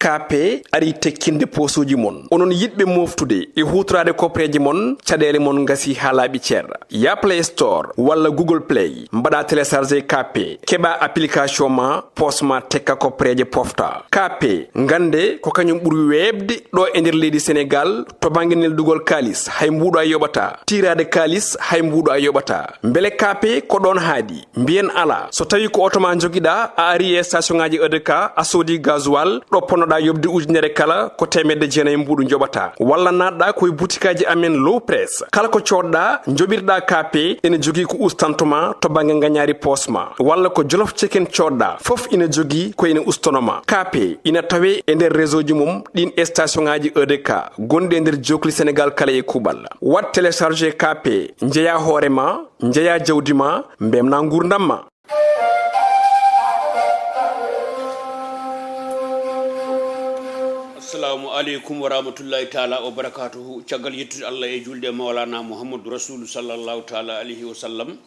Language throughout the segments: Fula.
kape ari tekkinde posuji mon onon yidbe moftude e hutrade kopreji mon cadele mon ngasi halabi cer ya Play Store wala Google Play mbada télécharger kape keba application ma posma tekka kopreje pofta kape ngande ko kanyum buri webde do e nder leydi Sénégal to banginel dugol kalis hay mbudo ay yobata tirade kalis hay mbudo ay yobata mbele kape ko don haadi mbien ala so tawi ko otoma jogida a ari e station ngaji EDK a sodi gasoil do ponoda yobde ujunere kala ko temedde jeenay mbudu jobata walla nadda koy boutikaji amen low press kala ko codda jobirda kape ene jogi ko ustantuma to bange nganyari posma walla ko jolof chicken codda fof ina jogi ko ina ustonoma kape ina tawe e nder réseau ji mum din station ngaji EDK gonde nder jokli Sénégal kala e kubal wat télécharger kape njeya horema njeya jawdima mbemna ngurdamma. Assalamu alaikum wa rahmatullahi ta'ala wa barakatuhu. Caggal yettude Allah e julde Mawlana Muhammadu Rasul sallallahu ta'ala alayhi wa sallam.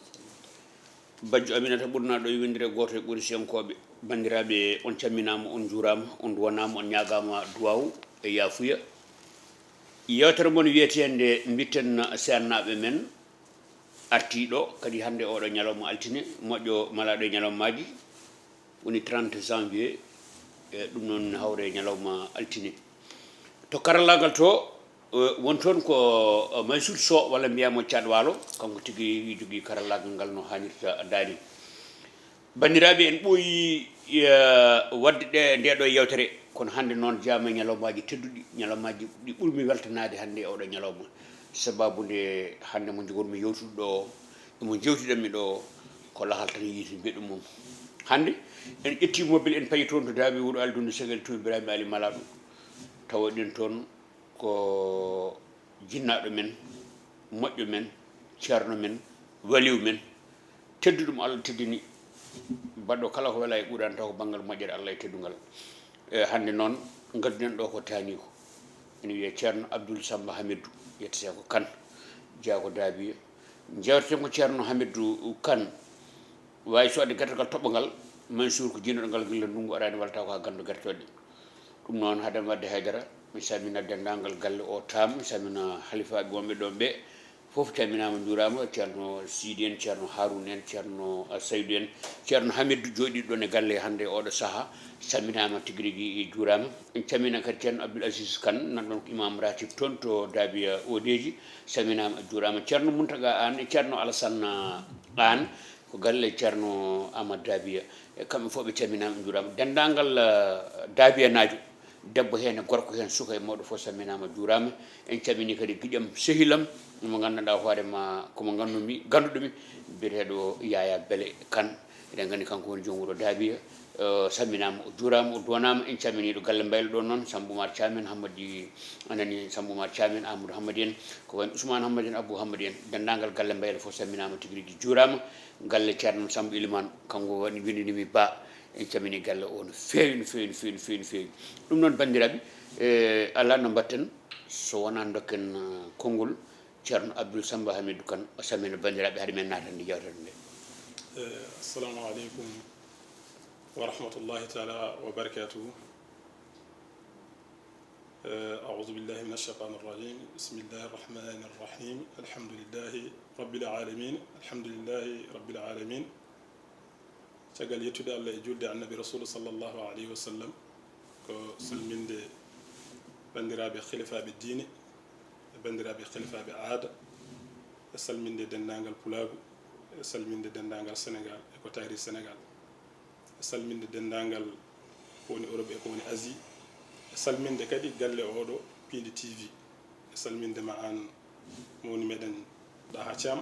Bajjo Aminata ɓurna ɗo yewindire goto e ɓuri senkoɓe bandiraɓe on camminama on jurama on duwanama on ñagama duwaw e yafuya yewtere mon wiyetende bitten seannaɓe men artiɗo kadi hande oɗo ñalawma altine moƴƴo malaɗo e ñalawmaji woni 30 janvier e ɗum noon hawre ñalawma altine to karallagal to won toon ko Mansour Sow walla mbiyamo Thiat Walo kanko tigui jogui karallagal ngal no hannirta daani bandiraɓe en ɓooyi wadde ndeɗo yewtere kono hande noon jama ñalawmaji tedduɗi ñalawmaji ɗi ɓurmi weltanade hande oɗo ñalawma sababude hande mo jogormi yewtude ɗo emo jewtiɗanmi ɗo ko lahal tan yiiti mbeɗum mum hande en ƴetti mobile en payi toon to daabi wuuro Aldunde Segel to Ibrahima Ali Malaɗo tawa ɗen toon ko jinnaɗo men moƴƴo men ceerno men waliw men tedduɗum Allah teddini baɗɗo kala ko wela e ɓuuran taw ko banggal moƴƴere Allah e teddungal hande noon gadduɗen ɗo ko taani ko ene wiye ceerno Abdoul Samba Hamidou yettete ko Kane jeeya ko Daabiya jewteten ko ceerno Hamidou Kane wawi sodde gartagal toɓɓogal Mansour ko jinnoɗo ngal gila ndungu arani walta ko ha gandu gartoɗe ɗum noon haademi wadde haydara mi salmina dendagal galle o tam mi salmina halifaɓe wonɓe ɗon ɓe fof calminama jurama ceerno Sidi en ceerno Harouna en ceerno Saydou en ceerno Hamidou joɗiɗo ɗon e galle hande oɗo saaha salminama tigui rigui jurama en calmina kadi ceerno Abdoul Aziz Kane nanɗon ko imam ratib toon to Daabiya Odeji salminama jurama ceerno Mountaga An e ceerno Alassane An ko galle ceerno Amadou Daabiya e kamɓe fof ɓe calminama jurama dendagal Daabiya najo debbo hen e gorko hen suka e mawɗo fof salminama jurama en calmini kadi guiƴam sehilam mo ganduɗa hoorema komo ganduɗumi biyeteɗo Yaya Bele Kane eɗen gandi kanko woni joom wuuro Daabiya salminama o jurama o duwanama en calminiɗo galle Mbaylo ɗo noon Samboumar Thiamin Hammadi anani Samboumar Thiamin Amadou Hammadi en ko wayno Ousmane Hammadi en Abou Hammadi en dendagal galle Mbaylo fof salminama tigui rigui jurama galle ceerno Samba Ilimane kanko waɗi windinimi Ba en camini galle o no feewi no feewi no feewi no feewi no feewi ɗum noon bandiraɓe ala no mbatten so wona dokken konngol ceerno Abdoul Samba Hamidou Kane o salmina bandiraɓe haade men natande yewtere nde assalamu aleykum wa rahmatullahi taala wa barakatuhu أعوذ بالله من الشيطان الرجيم بسم الله الرحمن الرحيم الحمد لله رب العالمين الحمد لله رب العالمين caggal yettude Allah e julde annabi rasul sallallahu alayhi wa sallam ko salminde bandiraɓe khalifaɓe diine e bandiraɓe khalifaɓe aada e salminde dendagal pulagu e salminde dendagal Sénégal e ko tari Sénégal e salminde dendagal ko woni Europe e ko woni Asie e salminde kadi galle oɗo Pindi TV e salminde ma an mo woni meɗen Daha Thiam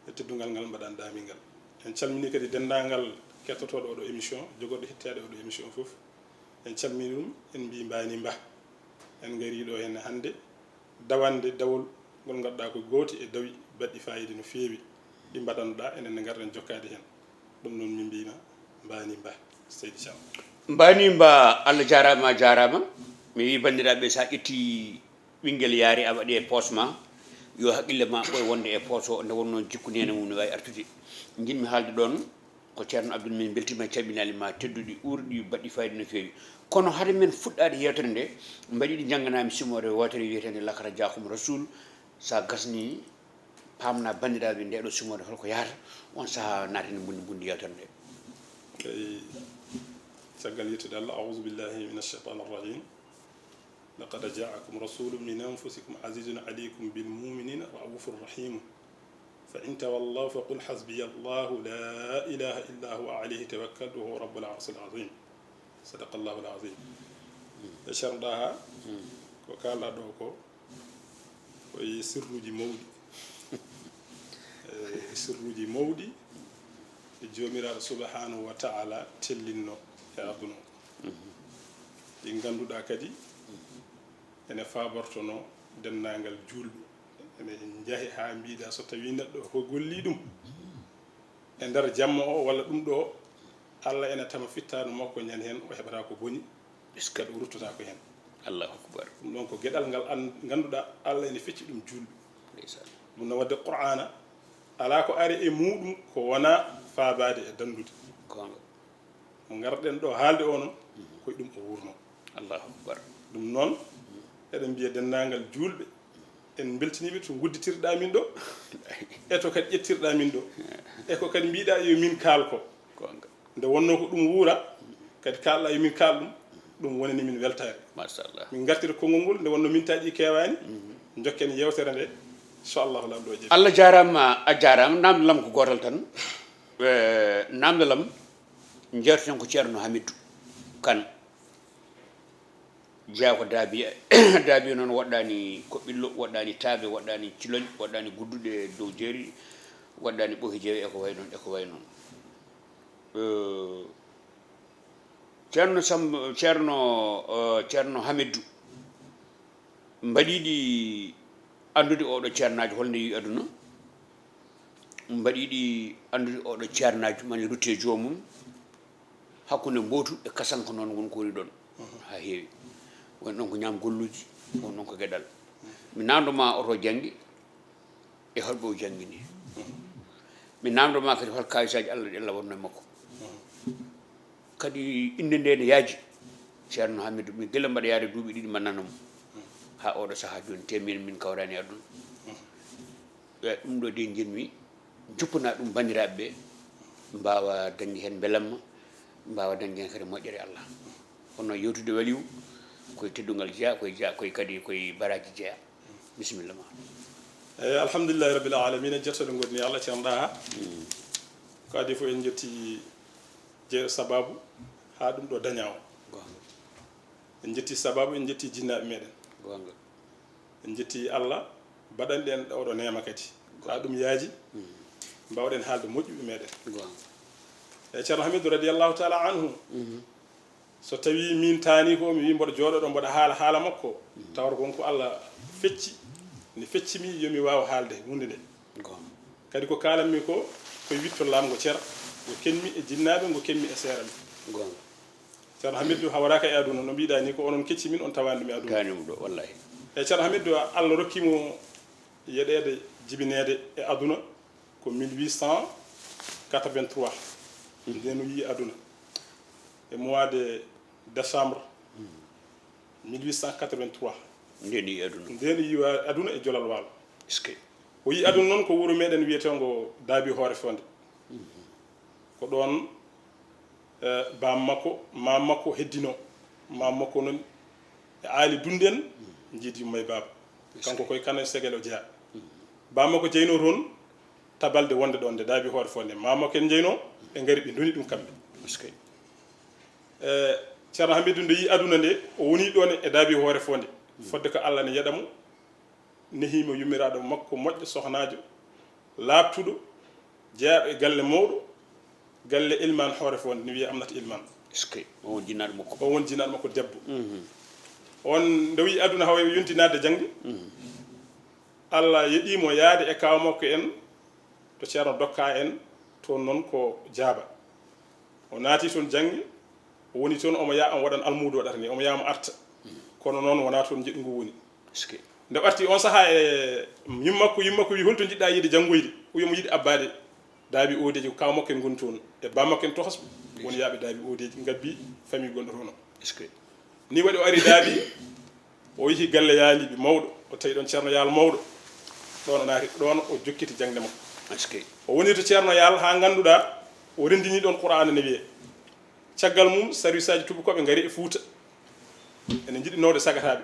e teddugal ngal mbaɗan damingal en calmini kadi dendagal kettotoɗo oɗo émission jogorɗo hettade oɗo émission foof en calmini ɗum en mbi mbani mba en gari ɗo henne hande dawande dawol ngol gadduɗa ko gooti e dawi baɗɗi fayida no feewi ɗi mbaɗanoɗa enen ne garɗen jokkade hen ɗum noon min mbima mbani mba Seydi Thiam mbani mba Allah jarama mi wi bandiraɓe sa ƴetti ɓinguel yaari a waɗi e poche ma yo haqqille ma ɓoye wonde e poche o nde wonno jikkunene mum ne wawi artude jinmi haalde ɗon ko ceerno Abdoul min beltima e caɓinali ma tedduɗi ɓurɗi baɗɗi fayida no feewi kono hade men fuɗɗade yewtere nde mbaɗi ɗi jangganami simore wotere wiyetende lakara jakum rasul sa gasni pamna bandiraɓe nde ɗo simore holko yahata on saaha natani bundi yewtere nde kay caggal yettude allah aoudu billahi min alcheitan arrajim laqad jaakum rasulun min anfusikum azizun alaykum bilmuminina raufur rahimu fa in tawallaw faqul hasbiya allahu la ilaha illa huwa alayhi tawakkaltu huwa rabbul arshil azim sadaqa allahu alazim e ceernoɗa ko kalɗa ɗo ko koye sirruji mawɗi sirruji mawɗi e jomiraɗo subhanahu wa taala tellinno e aduna ɗi ganduɗa kadi ene fabortono dennagal julɓe ene jaahi ha mbiɗa so tawi neɗɗo ko golli ɗum e nder jamma o walla ɗum ɗo allah ene tama fittanu makko ñan hen o heɓata ko boni kadi o ruttata ko hen allahu akbar ɗum ɗon ko gueɗal ngal ganduɗa allah ene fecci ɗum julɓe ɗum no wadde qur'ana ala ko ari e muɗum ko wona faabade e dandude mo garɗen ɗo haalde o noon koye ɗum o wurno allahu akbar ɗum noon eɗen mbiya dennagal julɓe en beltiniɓe to gudditirɗa min ɗo e to kadi ƴettirɗa min ɗo e ko kadi mbiɗa yo min kaal ko nde wonno ko ɗum wuura kadi kalɗa yo min kaal ɗum wonani min weltare machallah min gartira konngol ngol nde wonno min taƴi kewani jokken yewtere nde inchallahu lamɗo jeeɗi allah jarama a jarama namde lam ko gotal tan namde lam jerten ko ceerno hamidou kane jeeya ko daabi daabi noon waɗɗani koɓɓillo waɗɗani taaɓe waɗɗani ciloñ waɗɗani gudduɗe dow jeeri waɗɗani ɓoki jeewi eko way noon eko way noon ceerno ceerno hamidou mbaɗiɗi andude oɗo ceernajo holno yi aduna mbaɗiɗi andude oɗo ceernajo mani rutte jomum hakkude mbootu e kasanko noon won ko woni ɗon ha heewi woni ɗon ko ñaam golluji won ɗon ko gueɗal mi namdoma oto janggi e holɓe o janggini mi namdoma kadi hol kayisaji allah ɗi allah wonno e makko kadi inde nde ne yaaji ceerno hamidou mi guila mbaɗa yaade duuɓi ɗiɗi mannanamo ha oɗo saaha joni temmin min kawrani aduna e ɗum ɗo de jinmi juppana ɗum bandiraɓe ɓe mbawa dañde hen belamma mbawa dañde hen kadi moƴƴere allah kono yewtude waliw koye teddugal jeeya koye kadi koye baraji jeeya bisimilla ma eyi alhamdulillahi rabbil alamina jettoɗo godni allah ceernoɗa ko adi fof en jetti jeeɗo sababu ha ɗum ɗo daña o en jetti sababu en jetti jinnaɓe meɗen en jetti allah baɗanɗi en oɗo nema kadi ha ɗum yaaji mbawɗen haalde moƴƴuɓe meɗen e ceerno hamidou radiallahu taala anhu so tawi min taani ko mi wi mboɗo jooɗoɗo mboɗo haala makko tawata gonko allah fecci ne feccimi yomi wawa haalde hunde nde kadi ko kalanmi ko koye witto lamgo ceera ngo kenmi e jinnaɓe ngo kenmi e seerami ceerno hamidou hawraka e aduna no mbiɗa ni ko onon kecci min on tawani ɗum e aduna tanimo ɗo wallahi e ceerno hamidou allah rokkimo yeɗede jibinede e aduna ko 1883 nden o yi aduna e mois de décembre 1883 nden yi aduna nden yi aduna e jolal waalo eske o yi aduna noon ko wuuro meɗen wiyetengo daabi hoore fonde ko ɗon bam makko heddino mam makko noon e aali dunden jiidi yummay baaba kanko koye kane segel o jeeya bam makko jeyno toon tabalde wonde ɗon nde daabi hoore fonde mam makko en jeyno ɓe ngari ɓe doni ɗum kamɓe ceerno hamidou nde yi aduna nde o woni ɗon e daabi hoore fonde fodde ko allah ne yaɗamo nehimo yummiraɗo makko moƴƴo sohnajo laabtuɗo jeeyaɗo e galle mawɗo galle ilman hoore fonde ne wiye amnata ilman o won jinnaɗo makko o won jinnaɗo makko debbo on nde wi aduna hawa yontinade jangde allah yeɗimo yaade e kaw makko en to ceerno dokka en toon noon ko jaaba o naati toon jangge o woni toon omo ya on waɗan almudo waɗata ni omo yama arta kono noon wona toon jiɗngu woni nde ɓarti on saaha e yimmakko wi holto jiɗɗa yiide janggoyde oyomo yiɗi abbade daabi odeji ko kawmakko en goni toon e bammakko en tohosɓe woni yaaɓe daabi odeji gabbi famille gonɗo toon o ni waɗi o ari daaɓi o yehi galle yaaliɓe mawɗo o tawi ɗon ceerno yaal mawɗo ɗon o naati ɗon o jokkiti jangde makko o woni to ceerno yaal ha ganduɗa o rendini ɗon qur'ana ne wiye caggal mum service aji tubakoɓe gaari e Fouta ene jiɗi nawde sagataɓe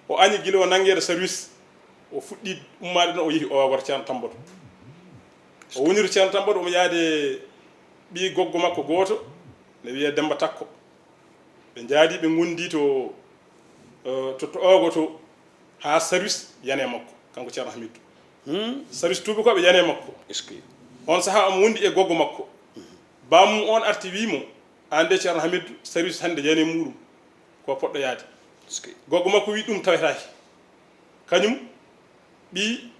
o añi guila o nanguede service o fuɗɗi ummade ɗon o yeehi Owagor ceerno Tamboto o woni to ceerno Tamboto omo yaade ɓi goggo makko goto ne wiye Demba Takko ɓe jaadi ɓe gondi to Ogo to ha service yane makko kanko ceerno Hamidou service tubakoɓe yane makko on saaha omo wondi e goggo makko bamum on arti wimo ande ceerno Hamidou service hande yane muɗum ko poɗɗo yaade goggo makko wi ɗum tawetaki kañum ɓi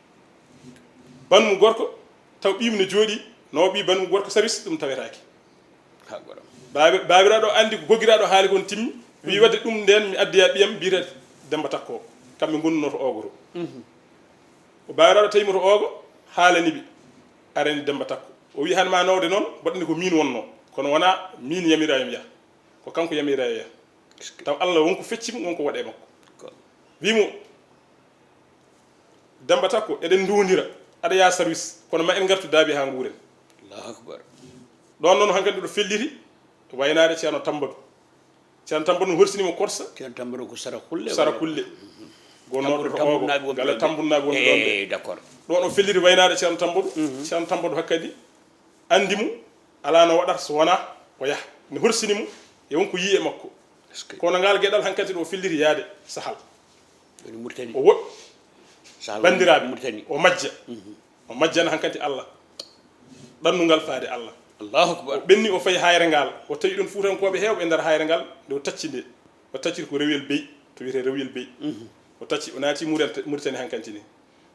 banmu gorko taw ɓimu ne jooɗi no ɓi banmu gorko service ɗum tawetaki babiraɗo andi ko goggiraɗo haali kon timmi wi wadde ɗum nden mi addiya ɓiyam mbiyete Demba Takko kamɓe gonnuno to Ogo to o babiraɗo tawimo to Ogo haalaniɓe arani Demba Takko o wi hanma nawde noon mbaɗani ko min wonno kono wona min yamirayo wiya ko kanko yamirayo wiya taw Allah wonko feccimo wonko waɗe makko wimo Demba Takko eɗen ndundira aɗa ya service kono ma en gartu daabi ha nguuren Allahu akbar ɗon noon hankadi ɗo felliti waynade ceerno Tambadou ceerno Tambadou horsinimo korsa ceerno Tambadou ko sara kulle gonnoɗo to Ogo gala tambunnaɓe wonɓe ɗon ɓe d'accord ɗon o felliti waynade ceerno Tambadou ceerno Tambadou hakkadi andimo ala no waɗata so wona o yaha ne horsinimo e wonko yi e makko kono ngal gueɗal hankkadi ɗo felliti yaade sahal o woɗ bandiraɓe o majjana hankkadi Allah ɗannungal faade Allah Allahu akbar o ɓenni o fayi hayre ngal o tawi ɗon fuutankoɓe hewɓe e nder hayre ngal nde o tacci nde o tacciri ko rewiyel bey to wiyete rewiyel bey o tacci o naati Mauritanie hankanti ni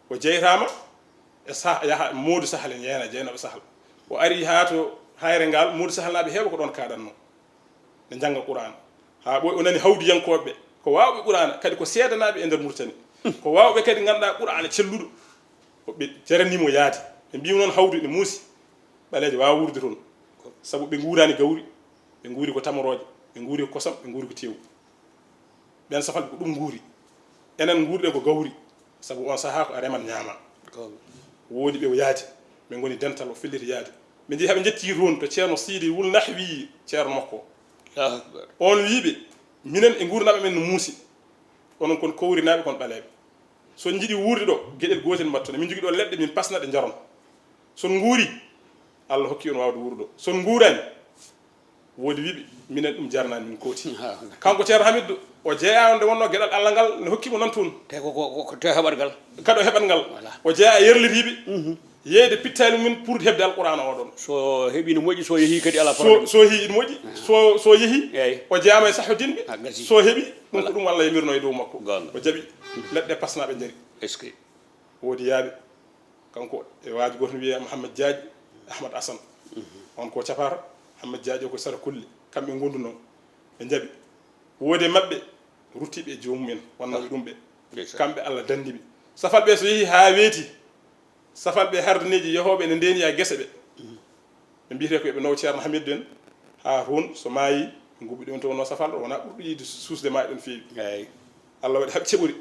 o jeytama e yaha Modou Sahal en jeynaɓe Sahal o ari ha to hayre ngal Modou Sahal naɓe hewɓe ko ɗon kaɗanno ɓe jangga Qur'ana ha ɓoy o nani hawdiyankoɓe ko wawɓe Qur'ana kadi ko seedanaɓe e nder Mauritanie ko wawɓe kadi ganduɗa Qur'ana celluɗo ɓe jaranimo yaade ɓe mbimi noon hawdu ne muusi ɓaleje wawa wurde toon saabu ɓe guurani gawri ɓe guuri ko tamoroje ɓe guuri ko kosam ɓe guuri ko tewu ɓen safalɓe ko ɗum guuri enen guurɗe ko gawri saabu on saaha ko a reman ñaama woodi ɓe o yaade ɓe goni dental o felliti yaade ɓe jeehi haɓe jetti toon to ceerno Sidi wul nahwi ceerno makko on wiiɓe minen e guurnaɓe men no muusi onon kon kowrinaɓe kon ɓaleɓe son jiiɗi wurde ɗo gueɗel gotel mbatton min jogui ɗo leɗɗe min pasna ɗe jaron son guuri Allah hokki on wawde wuurdo son guurani woodi wiiɓe minen ɗum jarnani min kooti kanko ceerno Hamidou o jeeya nde wonno gueɗal Allah ngal ne hokkimo nan toon te ko te heɓatgal kadi o heɓat ngal o jeeya yerlitiɓe yeeyde pittali mumen pour hebde alqur'ana oɗon so heeɓi no moƴƴi so yeehi kadi ala so yeehi ine moƴƴi so yeehi o jeeyama e Sahodine ɓe so heeɓi ɗum ko ɗum Allah yamirno e dow makko o jaaɓi leɗɗe pasnaɓe jaari est ce que woodi yaaɓe kanko e waaji goto wiye Mouhamed Diadji Ahmad Assane on ko capata Mouhamed Diadji ko sara kulle kamɓe gonduno ɓe jaaɓi woodi mabɓe ruttiɓe e jomumen wannoɓe ɗum ɓe kamɓe Allah dandiɓe safalɓe so yeehi ha weeti safalɓe hardaneji yehoɓe ene ndeniya guese ɓe ɓe mbiyete ko ɓe naw ceerno Hamidou en ha toon so maayi ɓe gubbi ɗum to wonno safalɗo wona ɓurɗo yiide suusde maayi ɗon feewi Allah waɗi haɓe ceɓori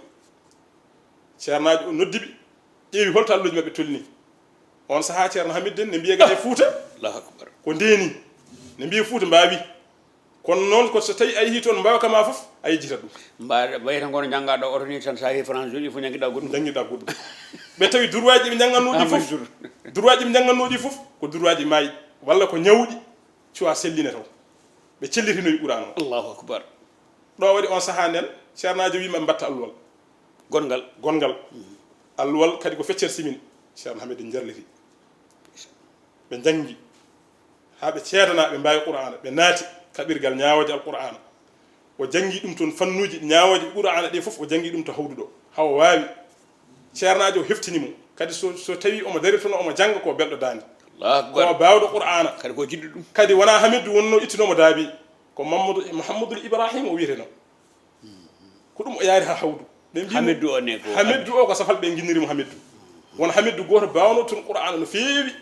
ceernaji o noddiɓe ƴeewi holto alluji mabɓe tolni on saaha ceerno Hamidou en ne mbiye gade Fouta ko ndeni ne mbiye Fouta mbawi kono noon ko so tawi a yeehi toon mbawa kama foof a yejjita ɗum ɓayta gono janggaɗo oto ni tan sa yeehi France joɗi fof jangguiɗa goɗɗum ɓe tawi droit ji ɓe janggannoɗi foof droit ji ɓe janggannoɗi foof ko droit ji maayi walla ko ñawɗi cuwa selline taw ɓe cellitinoyi Qur'an o Allahu akbar ɗo waɗi on saaha nden ceernajo wima mbatta alluwal gongal alluwal kadi ko feccere simin ceerno Hamidou jarliti ɓe jangi ha ɓe ceedana ɓe mbawi Qur'ana ɓe naati kaɓirgal ñawoje alqur'ana o jangi ɗum toon fannuji ñawoje Qur'ana ɗe foof o jangi ɗum to hawdu ɗo hawa wawi ceernajo o heftinimo kadi so tawi omo dari toon omo janga ko belɗo dande ko bawɗo Qur'ana kadi ko jiɗɗo ɗum kadi wona Hamidou wonno ittinomo daabi ko Mouhamadoul Ibrahima o wiyeteno ko ɗum o yaari ha hawdu Hamidou o ko safal ɓe guinnirimo Hamidou won Hamidou goto bawno toon Qur'ana no feewi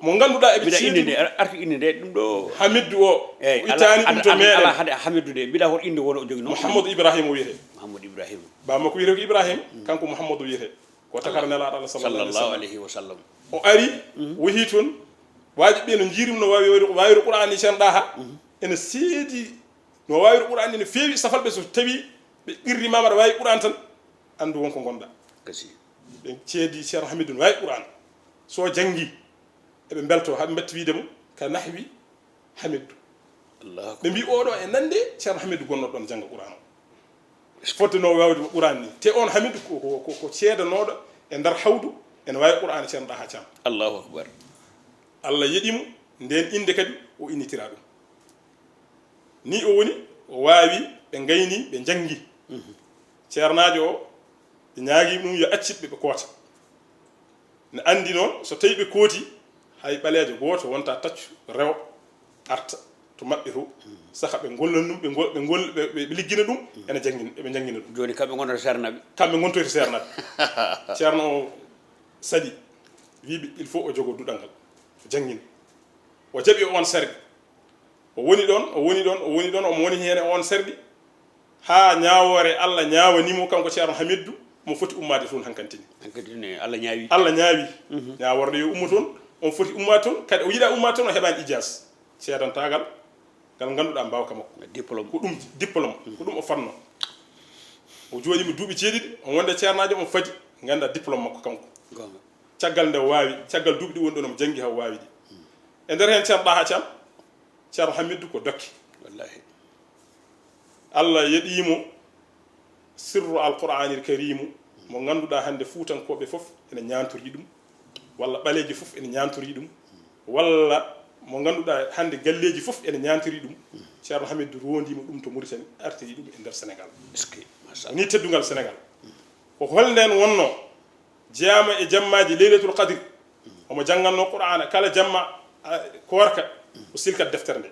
mo ganduɗa eɓe bida inde ceedu de arti inde de ɗum ɗo hamidou o eyyi itani ɗum to meɗen ala hade hamidou de mbiɗa hol inde wono o jogui noon mouhamadou ibrahima o wiyete mouhamadou ibrahima bammakko wiyete ko ibrahima kanko mouhamadou wiyete ko takara nelaɗo allah sallallahu alayhi wa sallam o ari wohi toon waji ɓe no jiirim no wawiri qur'an ni ceerno ha ene seedi no wawiri qur'an ni no feewi safalɓe so tawi ɓe qirrimama aɗa wawi qur'an tan andu wonko gonɗa kasi ɓe ceedi ceerno hamidou no wawi qur'an so janggi eɓe belto haɓe batti widemo ka nahwi hamidou allah ɓe mbi oɗo e nande ceerno hamidou gonnoɗo ɗon jangga qur'an o foddano wawde qur'an ni te on hamidou ko ceedanoɗo e nder hawdu ene wawi qur'an ceerno ɗa ha cam allahu akbar allah yeɗimo nden inde kadi o innitira ɗum ni o woni o wawi ɓe gayni ɓe janggi ceernajo o ɓe ñaagui ɗum yo accitɓe ɓe koota ne andi noon so tawi ɓe kooti hay ɓalejo goto wonta taccu rewa arta to maɓɓe to saka ɓe gollan ɗum ɓe liggina ɗum ene jangina ɓe jangina ɗum joni kamɓe gonata sernaɓe kamɓe gontoyto sernaɓe ceerno o sadi wiɓe il faut o jogo duɗal ngal o jangina o jaaɓi on serɗi o woni ɗon omo woni hen on serɗi ha ñawore allah ñawanimo kanko ceerno hamidou mo foti ummade toon hankantini allah ñaawi ñaworde yo umma toon on foti ummade toon kadi o yiiɗa ummade toon o heɓani ijas ceedantagal ngal ganduɗa mbawka makko diplôme ko ɗum diplôme ko ɗum o fanno o jooɗima duuɓi ceeɗiɗi on wonde ceernajo on fadi ganda diplôme makko kanko caggal nde wawi caggal duuɓi ɗi woni ɗon omo janggi haw wawi ɗi e nder hen ceerno ɗaha cam ceerno hamidou ko dokke wallahi allah yeɗimo sirru alqouranil karimu mo ganduɗa hande fuutankoɓe foof ene ñantori ɗum walla ɓaleji foof ene ñantori ɗum walla mo ganduɗa hande galleji foof ene ñantori ɗum ceerno hamidou rondima ɗum to Mauritanie artiri ɗum e nder sénégal ni teddugal sénégal ko holnden wonno jeyama e jammaji leylatul qadri omo jangganno qur'ana kala jamma korka o silkat deftere nde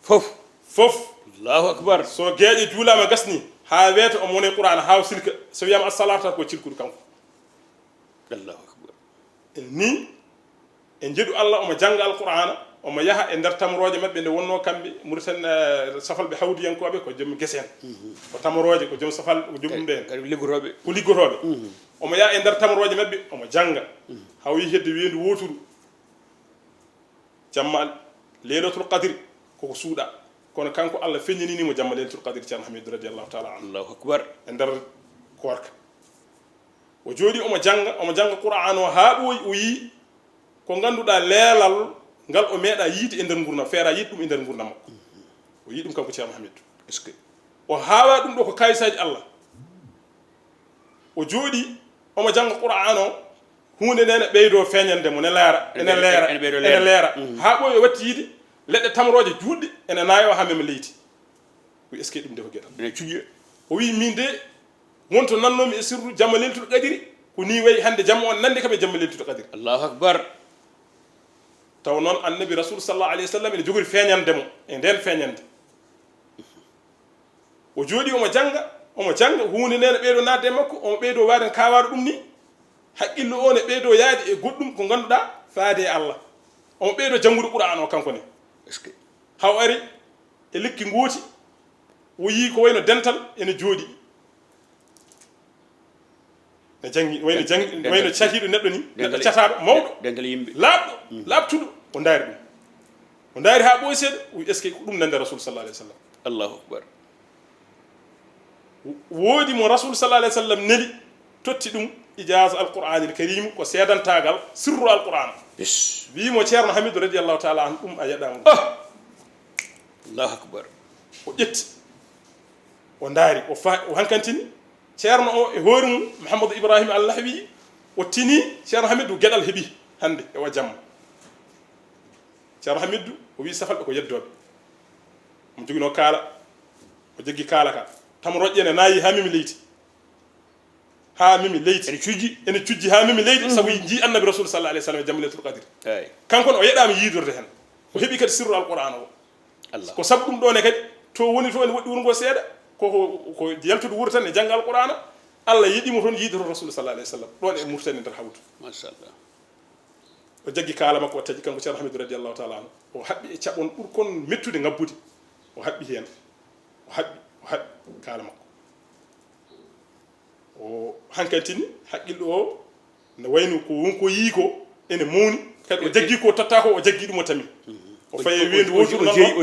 fof allahu akbar so gueƴe juulama gasni ha weeta omo woni qur'ana ha o silka so wiyama assalatu tan ko cilkuɗo kanko allahu akbar ni e jeeɗu allah omo jangga alqur'ana omo yaha e nder tamoroje mabɓe nde wonno kamɓe Mauritanie safalɓe hawdiyankoɓe ko joom guese en ko tamoroje ko joom safal ko joom ɗum ɗen kadi liggotoɓe ko liggotoɓe omo yaha e nder tamoroje mabɓe omo jangga haw yi hedde weedu woturu jamma leylatul qadri koko suuɗa kono kanko allah feññaninimo jamma leylatul qadri ceerno hamidou radiallahu taala anhu allahu akbar e nder korka o jooɗi omo janga qur'an o ha ɓooyi o yii ko ganduɗa leelal ngal o meeɗa yiide e nder gurdam feera yiide ɗum e nder gurdam makko o yii ɗum kanko ceerno hamidou est ce que o haawa ɗum ɗo ko kayisaji allah o jooɗi omo janga qur'an o hunde nde ne ɓeydo feeñande mo ene leera ha ɓooyi o watti yiide leɗɗe tamroje juɗɗe ene naayo ha mema leyti o est ce que ɗum de ko gueɗal ene cuƴƴe o wi min de wonto nannomi e sirru jamma leltuɗo qadiri ko ni wayi hande jamma on nandi kam e jamma leltuɗo qadiri allahu akbar taw noon annabi rasul sallallahu alayhi wa sallam ene jogori feeñande mo e nden feeñande o jooɗi omo janga hunde nde ne ɓeydo nadde e makko omo ɓeydo waden kawaɗo ɗum ni haqqillo o ne ɓeydo yaade e goɗɗum ko ganduɗa faade e allah omo ɓeydo jangude qur'an o kanko ne est ce que haw ari e lekki gooti o yii ko wayno dental ene jooɗi ne jangi wayno catiɗo neɗɗo ni neɗɗo cataɗo mawɗo dental yimɓe laaɓɗo laaɓtuɗo o daari ɗum o daari ha ɓooyi seeɗa o wi est ce que ko ɗum nande rasul sallallahu alayhi wa sallam allahu akbar woodi mo rasul sallallahu alayhi wa sallam neli totti ɗum ijaz alqouranil karim ko seedantagal sirru alqouran wimo ceerno hamidou radiallahu taala an ɗum a yaɗama allahu akbar o ƴetti o daari o hankantini ceerno o e hoore mum mouhamadou ibrahima allahwi o tini ceerno hamidou gueɗal heeɓi hande e o jamma ceerno hamidou o wi safalɓe ko yeddoɓe omo joguino kaala o jogui kaala ka tam roƴƴene naayi ha mimi leyti ene cujji ha mimi leydi sabu ji annabi rasul sallallahu alayhi wasallam jamma leylatul qadr kankon o yeɗama yiidorde hen o heeɓi kadi sirru alqouran o ko sabu ɗum ɗone kadi to woni to ene woɗɗi wongo seeɗa ko yaltude wuuro tan e jangga alqur'ana allah yiɗimo toon yiide toon rasul sallallahu alayhi wasallam ɗon e murtani nder hawdu machallah o jaggi kala makko o taji kanko ceerno hamidou radiallahu taala anu o haɓɓi e caɓon ɓurkon mettude ngabbude o haɓɓi heen o haɓɓi kala makko o hankantini haqqilɗo o ne wayno ko wonko yii ko ene mawni kadi o jaggi ko totta ko o jaggi ɗum o tami o faye wendu wotoru nan ɗon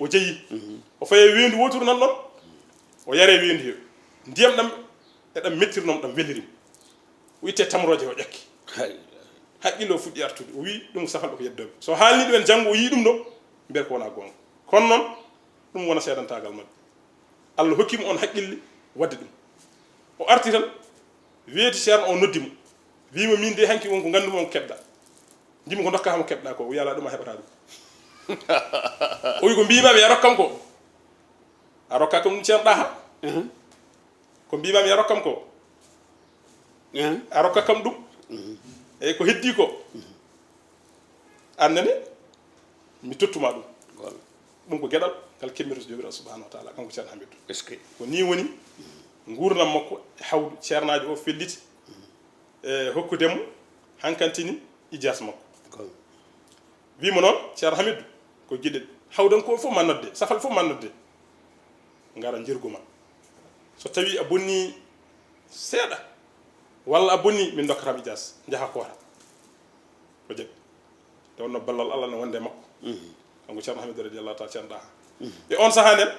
o jeeyi o faye wendu wotoru nan ɗon o yare wendu he ndiyam ɗam eɗam mettirnomo ɗam welirimo o itte tamroje o ƴakki haqqille o fuɗɗi artude o wi ɗum safalɗo ko yeddoɓe so haalni ɗumen janggo o yii ɗum ɗo mbiyata ko wona gonga kono noon ɗum wona seedantagal mabɓe Allah hokkimo on haqqille wadde ɗum o arti tan weeti ceerno o noddimo wima min de hanki wonko gandumi on keɓɗa jimi ko dokkama keɓɗa ko o wi ala ɗum a heɓata ɗum o wi ko mbimami ya rokkam ko a rokka kam ɗum ceerno ɗaha ko mbimami ya rokkam ko a rokka kam ɗum eyyi ko heddi ko annene mi tottuma ɗum ɗum ko gueɗal kala kemmirto jomiraɗo subahanahu wa taala kanko ceerno hamidou est ce que ko ni woni gurdam makko e hawdu ceernajo o felliti e hokkudemo hankantini ijas makko wimo noon ceerno hamidou ko guiɗel hawdanko fof ma nodde safal fof ma nodde ngara jirguma so tawi a bonni seeɗa walla a bonni min dokkatama ijas jaaha koota ko jaɓi nde wonno ballal Allah ne wonde makko kanko ceerno hamidou radiallahu taala ceerno ɗaha e on saaha nden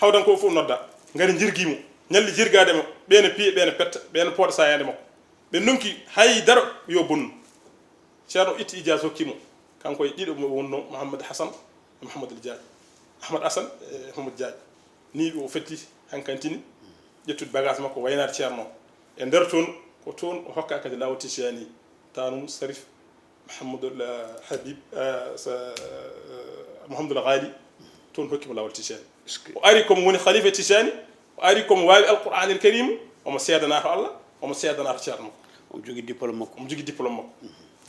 hawdanko fof nodda ngari jirguimo ñalli jirgademo ɓeene piye ɓeene petta ɓeene pooɗa sayande makko ɓe nunki haydara yo bonnu ceerno itti ijas hokkimo kanko e ɗiɗo mo wonno Mouhamadou Hassan e Mouhamadou Diagne Ahmad Hassan e Mouhamadou Diagne ni o fetti hankantini ƴettude bagage makko waynade ceerno e nder toon ko toon o hokka kadi lawol Tijani tanum Sarif Mouhamadoul Habib Mouhamadoul Ghali toon hokkimo lawol Tijani o ari komo woni khalifa Tijani o ari komo wawi alqur'an el karim omo seedanato Allah omo seedanato ceerno makko omo jogui diplôme makko omo jogui diplôme makko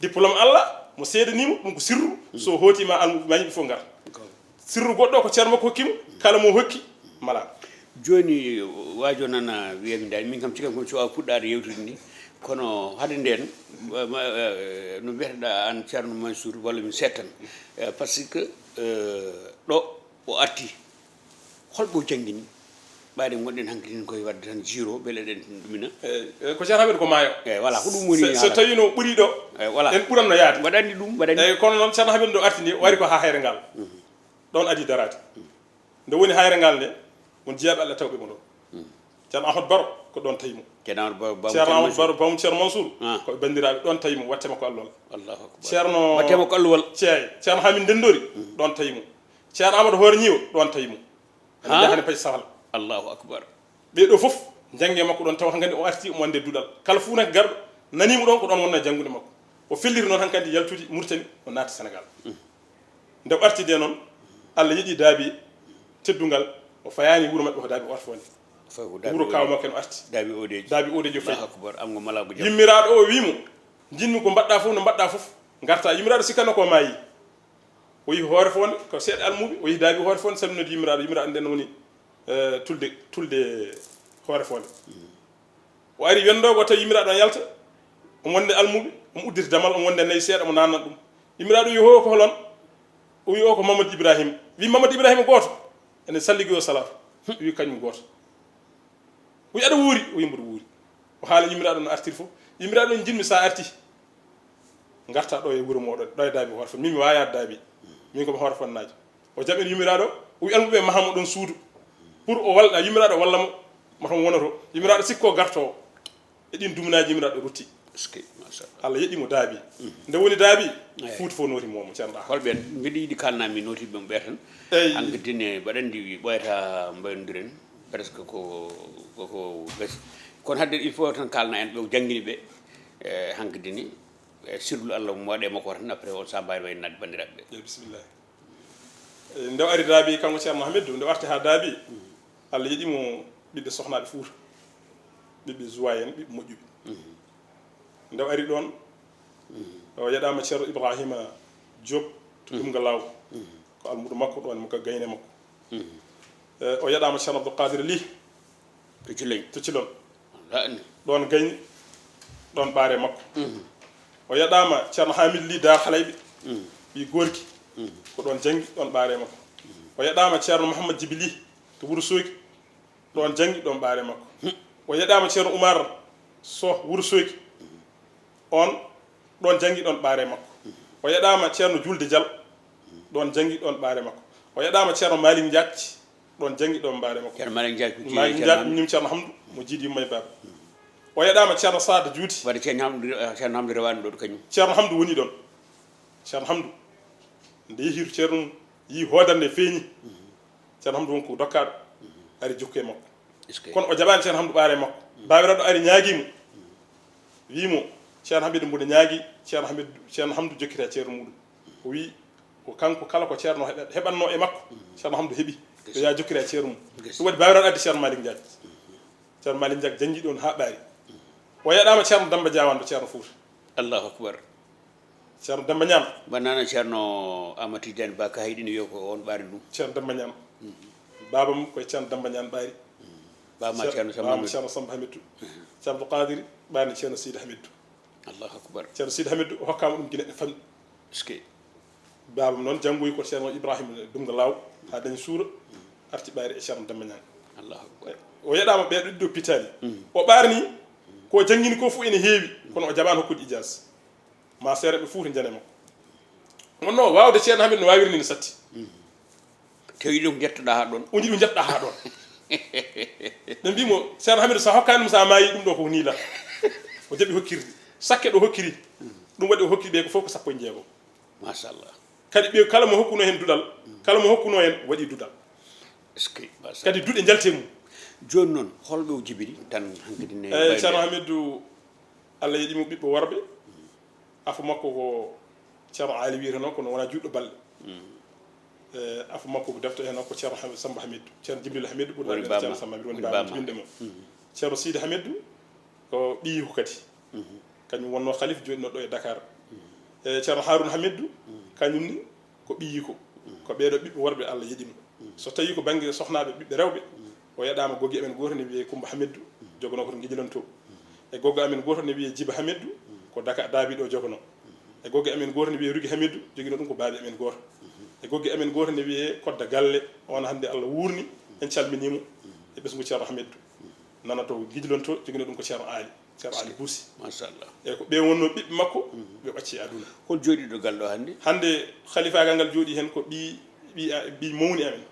diplôme Allah mo seedanimo ɗum ko sirru so hootima almuɓe fof ngara sirru goɗɗo ko ceerno makko hokkimo kala mo hokki mala joni wajo nana wiyami dani min kam cikam komi cowa puɗɗade yewtude ni kono hade nden no mbiyeteɗa an ceerno Mansour walla mi settan par ce que ɗo o arti holɓo jangguini ɓaade gonɗen hankkadin koye wadde tan jiro beele ɗen ɗumina ko ceerno Hamidou ko maayo eyyi voilà ko ɗum woni so tawi no ɓuuri ɗo voilà en ɓuranno yaade waɗanni ɗum waɗanni eyyi kono noon ceerno Hamidou ɗo arti ni wari ko ha hayre ngal ɗon adi darade nde woni hayre ngal nde won jeeyaɓe Allah tawɓe mo ɗon ceerno Ahmadou Baro ko ɗon tawimo ceerno Ahmadou Baro bawmo ceerno Mansour koɓe bandiraɓe ɗon tawimo wattema ko allol allahu akbar ceerno wattema ko alluwal ceerno Hamid Ndendori ɗon tawimo ceerno Amadou Hoore Ñiwo ɗon tawimo ene jahane paaji safal allahu akbar ɓeɗo fof jangge makko ɗon taw hankadi o arti omo wonde duɗal kala fuu nak garɗo nanimo ɗon ko ɗon wonna janggude makko o felliri noon hankadi yaltude Mauritanie o naati Sénégal nde o arti de noon Allah yiɗi daabi teddungal o fayani wuuro maɓɓe ko daabi orfode wuuro kaw makko no arti daabi odejo fayi yimmiraɗo o wimo jinmi ko mbaɗɗa fof no mbaɗɗa fof garta yimmiraɗo sikkanno ko maayi o yi hoore fonde ko seeɗa almuɓe o yi daabi hoore fonde salminode yimmiraɗo nden woni tulde hoore fonde o ari wendogo tawi yimmiraɗo on yalta omo wonde almuɓe omo uddita damal omo wonde nayyi seeɗa omo nanna ɗum yimmiraɗo wi ho ko holon o wi o ko Mamadou Ibrahima wi Mamadou Ibrahima goto ene salligui o salatu wi kañum goto o wi aɗa wuuri o wi mboɗo wuuri o haala yimmiraɗo no artiri fof yimmiraɗo en jinmi sa arti garta ɗo e wuuro moɗon ɗo e daabi hoore fonde min mi wayade daabi min komi hoore fonnaji o jaɓɓini yimmiraɗo o wi almuɓe mahamo ɗon suudu pour o walɗa yimmiraɗo walla mo motomo wonoto yimmiraɗo sikko gartowo e ɗin dumnaji yimmiraɗo rutti Allah yeɗimo daabi nde woni daabi Fouta fof noti momo ceerno holɓen mbiɗa yiiɗi kalnami notiɓe mo ɓe tan hankkadine mbaɗandi ɓoyata mbayodiren presque koko gasi kono hadde il faut tan kalna en ɓe jangguini ɓe hankkadini sirlu Allah mo waɗe makko tan après on sa mbawi waynade bandiraɓe ɓe bisimilla nde o ari daabi kanko ceerno Hamidou nde warti ha daabi Allah yeɗimo ɓiɓɓe sohnaɓe Fouta ɓiɓɓe Zouwa en ɓiɓɓe moƴƴuɓe nde o ari ɗon o yaɗama ceerno Ibrahima Diop to ɗumga law ko almuɗo makko ɗon mo ka gayne makko o yaɗama ceerno Abdoul Qadir Ly to Cilon ɗon gayni ɗon ɓaare makko o yaɗama ceerno hamid li dar halayɓe ɓi gorki ko ɗon jangi ɗon ɓaare makko o yaɗama ceerno mouhammad djibili to wuuro soki ɗon jangi ɗon ɓaare makko o yaɗama ceerno oumar so wuuro soki on ɗon jangi ɗon ɓaare makko o yaɗama ceerno julde dial ɗon jangi ɗon ɓaare makko o yaɗama ceerno malik diatci ɗon jangi ɗon ɓaare makko ceerno malik diatci nim ceerno hamdou mo jiidi yumma e baba o yaɗama ceerno sada juuti waɗa ceerno hamdou rewani ɗo kañum ceerno hamdou woni ɗon ceerno hamdou nde yehiru ceerno mum yi hoodande feeñi ceerno hamdou wonko dokkaɗo ari jokku e makko kono o jaɓani ceerno hamdou ɓaare makko babiraɗo ari ñaaguimo wimo ceerno hamidou mboɗo ñaagui ceerno hamdou jokkita ceerno muɗum o wi ko kanko kala ko ceerno heɓanno e makko ceerno hamdou heeɓi yo ya jokkira e ceerno mum ɗum waɗi babiraɗo addi ceerno malik diack ceerno malik diack jangi ɗon ha ɓaari o yaɗama ceerno damba diawanɗo ceerno fouta allahu akbar ceerno damba ñam bannana ceerno amadou tidiane ba ka hayɗino wiyo ko on ɓaari ɗum ceerno damba ñam baba mum koye ceerno damba ñam ɓaari bama ceerno ceerno samba hamidou ceerno abdou qadir ɓani ceerno sidi hamidou allahu akbar ceerno sidi hamidou o hokkama ɗum guineɗe famɗi ski babam noon janggoyi ko ceerno ibrahima dumga law ha dañi suura arti ɓaari e ceerno damba ñam allahu akbar o yaɗama ɓeeɗo ɗiɗo pitali o ɓarni ko jangguini ko fof ene heewi kono o jaɓani hokkude ijase ma seereɓe fuu to jane makko wonno wawde ceerno hamid no wawiri ni no satti tewi ɗum jettoɗa ha ɗon o jiɗi ɗum jettoɗa ha ɗon ɓe mbimo ceerno hamidou sa hokkani ɗum sa maayi ɗum ɗo ko niila o jaɓi hokkirde sakke ɗo hokkiri ɗum waɗi o hokki ɓe ko fof ko sappo e jeegom machallah kadi ɓe kala mo hokkuno hen duɗal kala mo hokkuno hen waɗi duɗal kadi duɗe jalte mum joni noon holɓe o jibiri tan hankkadi ne eyyi ceerno hamidou allah yiɗimo ɓiɓɓe worɓe afu makko ko ceerno ali wiyata noon kono wona juɗɗo balɗe afu makko ko defto hen o ko ceerno samba hamidou ceerno djibril hamidou ɓurɗo ceerno samba hamidou woni baba jibinde mo ceerno sidi hamidou ko ɓiyiko kadi kañum wonno khalife joɗino ɗo e dakar e ceerno harouna hamidou kañum ni ko ɓiyiko ko ɓeeɗo ɓiɓɓe worɓe allah yiɗimo so tawi ko banggue sohnaɓe ɓiɓɓe rewɓe o yaɗama gogui amen goto ne wiye coumba hamidou jogono koto guiƴilonto e goggo amen goto ne wiye djiba hamidou ko daka daabiɗo jogono e goggue amen goto ne wiye rugui hamidou joguino ɗum ko baabi amen goto e goggue amen goto ne wiye kodda galle on hande allah wurni en calminimo e ɓesgu ceerno hamidou nana to guiƴilonto joguino ɗum ko ceerno ali boussi machallah e ko ɓe wonno ɓiɓɓe makko ɓe ɓacci aduna hol jooɗiɗo galle o hande khalifagal ngal jooɗi hen ko ɓi mawni amen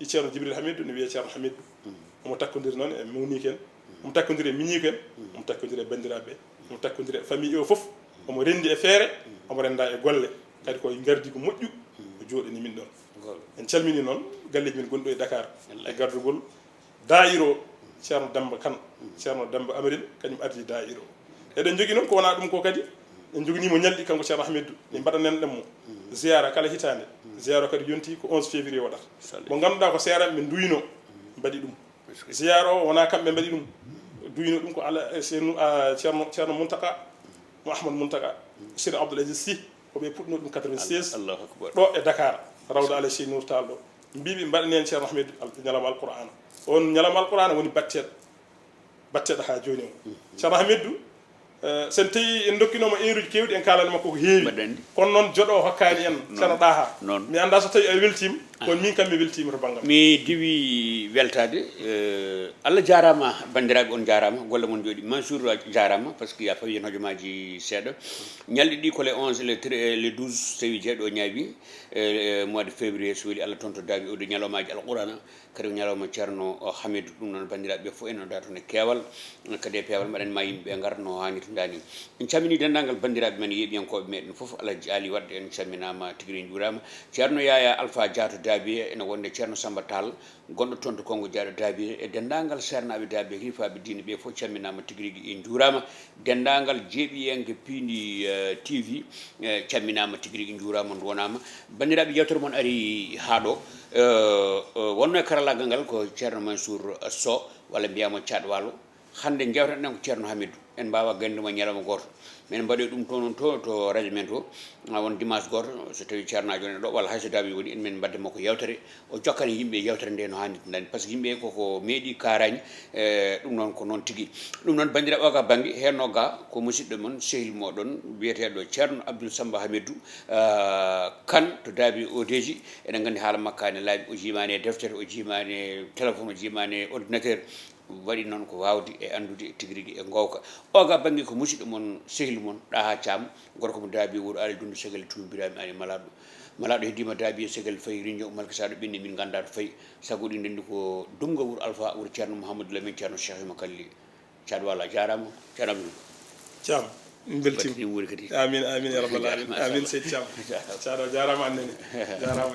i ceerno djibril hamidou ne wiye ceerno hamidou omo takkodiri noon e mawni ken omo takkodiri e miñi ken omo takkodiri e bandiraɓe omo takkodiri e famille o foof omo rendi e feere omo renda e golle kadi ko gardi ko moƴƴu o jooɗani min ɗon en calmini noon galleji min gonɗo e dakar e gardugol daayiro ceerno damba kane ceerno damba amarine kañum ardi daayiro eɗen jogui noon ko wona ɗum ko kadi en joginimo ñalɗi kanko ceerno hamidou ne mbaɗanen ɗemmo ziyara kala hitande ziyara kadi yonti ko 11 février waɗata mo ganduɗa ko seeranɓe ɓe duyno mbaɗi ɗum ziyara o wona kamɓe mbaɗi ɗum duyno ɗum ko ala ceerno muntaka mo ahmad muntaka sir abdoul aziz sy koɓe puɗɗino ɗum 96 ɗo e dakar rawda alay sey nour tall ɗo mbiɓe mbaɗani hen ceerno hamidou ñalawma alqur'ana on ñalawma alqur'ana woni batteɗo ha joni o ceerno hamidou sen tawi en dokkinomo heure uji kewɗi en kalani makko ko heewi kono noon joɗo hokkani en ceerno ɗaha mi anda so tawi a weltima kono min kam mi weltima to banggam mi diwi weltade allah jarama bandiraɓe on jarama golle moon jooɗi mansour jarama par ce que ya fawi hen hojomaji seeɗa ñalɗi ɗi ko les 11 les 12 tawi jeeɗo ñaawi mois de février so weeli allah toon to daabi oɗo ñalawmaji alqurana kadi ko ñalawma ceerno hamidou ɗum noon bandiraɓe fof en oda toon e keewal kadi e peewal mbaɗen ma yimɓeɓe gar no hannirta dani en calmini dendagal bandiraɓe men yeeɓiyankoɓe meɗen foof allah jaali wadde en calminama tigui en juurama ceerno yaya alpha diato daabiye ene wonde ceerno samba tall gonɗo toon to kongo diaɗo daabiye e dendagal sernaɓe daabiye hilfaɓe diine ɓe fof calminama tigui rigui en juurama dendagal jeeɓiyenke piindi tv calminama tigui rigui juurama ndu wonama bandiraɓe yewtere moon ari haaɗo wonno e karallagal ngal ko ceerno mansour so walla mbiyamo caɗ walo hande jawtan ko Ceerno Hamidou en mbawa ganduma ñalawma goto men mbaɗe ɗum toon to radio men to won dimanche goto so tawi ceernajo ne ɗo walla hayso dawi woni en men mbadde makko yewtere o jokkani yimɓe yewtere nde no hannirta ndani par ce que yimɓe koko meeɗi karani ɗum noon ko noon tigui ɗum noon bandiraɓe o ga banggue henno ga ko musidɗo moon sehil moɗon wiyeteɗo Ceerno Abdoul Samba Hamidou Kane to daabi odeji eɗen gandi haala makka ne laaɓi o jimani e deftere o jimani e téléphone o jimani e ordinateur waɗi noon ko wawde e andude tigui rigui e gowka oga banggue ko musidɗo moon sehil moon ɗaha Thiam gorko mo daabi wuuro Ali Dundu Segel tumbirami ani malaɗo heddima daabi e Segel fayi riño malka saɗo ɓenni min ganda to fayi sago ɗi ndendi ko dumga wuuro Alpha wuuro Ceerno Mouhamadou Lamine Ceerno Cheikh Ima Kalli Thiam walla jarama Ceerno Abdou Thiam beltima wuuri kadi amin amin ya rabbal alamin amin seydi Thiam Thiam jarama annene jarama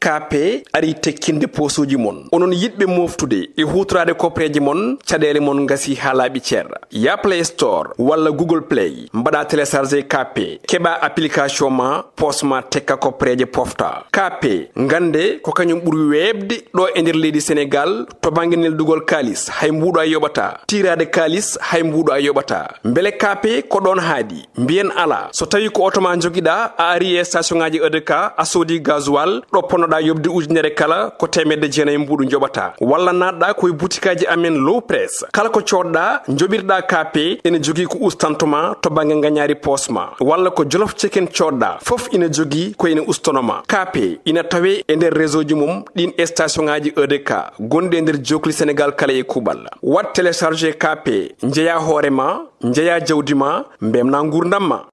KP ari tekkinde posuji mon onon yidɓe moftude e hutorade kopreji mon caɗele mon gasi ha laaɓi ceerra ya Play Store walla Google Play mbaɗa téléchargé KP keɓa application ma posma tekka kopreje pofta KP gande ko kañum ɓuuri webde ɗo e nder leydi Sénégal to banggue neldugol kalis hay mbuɗo a yoɓata tirade kalis hay mbuɗo a yoɓata beele KP ko ɗon haadi mbiyen ala so tawi ko auto ma joguiɗa a ari e station ngaji EDK a soodi gasoil ɗo ponnoɗa yobde ujunere kala ko temedde jeenayi mbuɗu joɓata walla natɗa koye boutikaji amen low press kala ko coɗɗa joɓirɗa KP ene jogui ko ustantoma to banggue gagnari posma walla ko jolof chicken coɗɗa foof ina jogui ko ene ustanoma KP ina tawe e nder réseau ji mum ɗin station ngaji EDK gonɗi e nder jokli Sénégal kala e kuuɓal wat téléchargé KP jeeya hoorema jeeya jawdi ma mbemna gurdam ma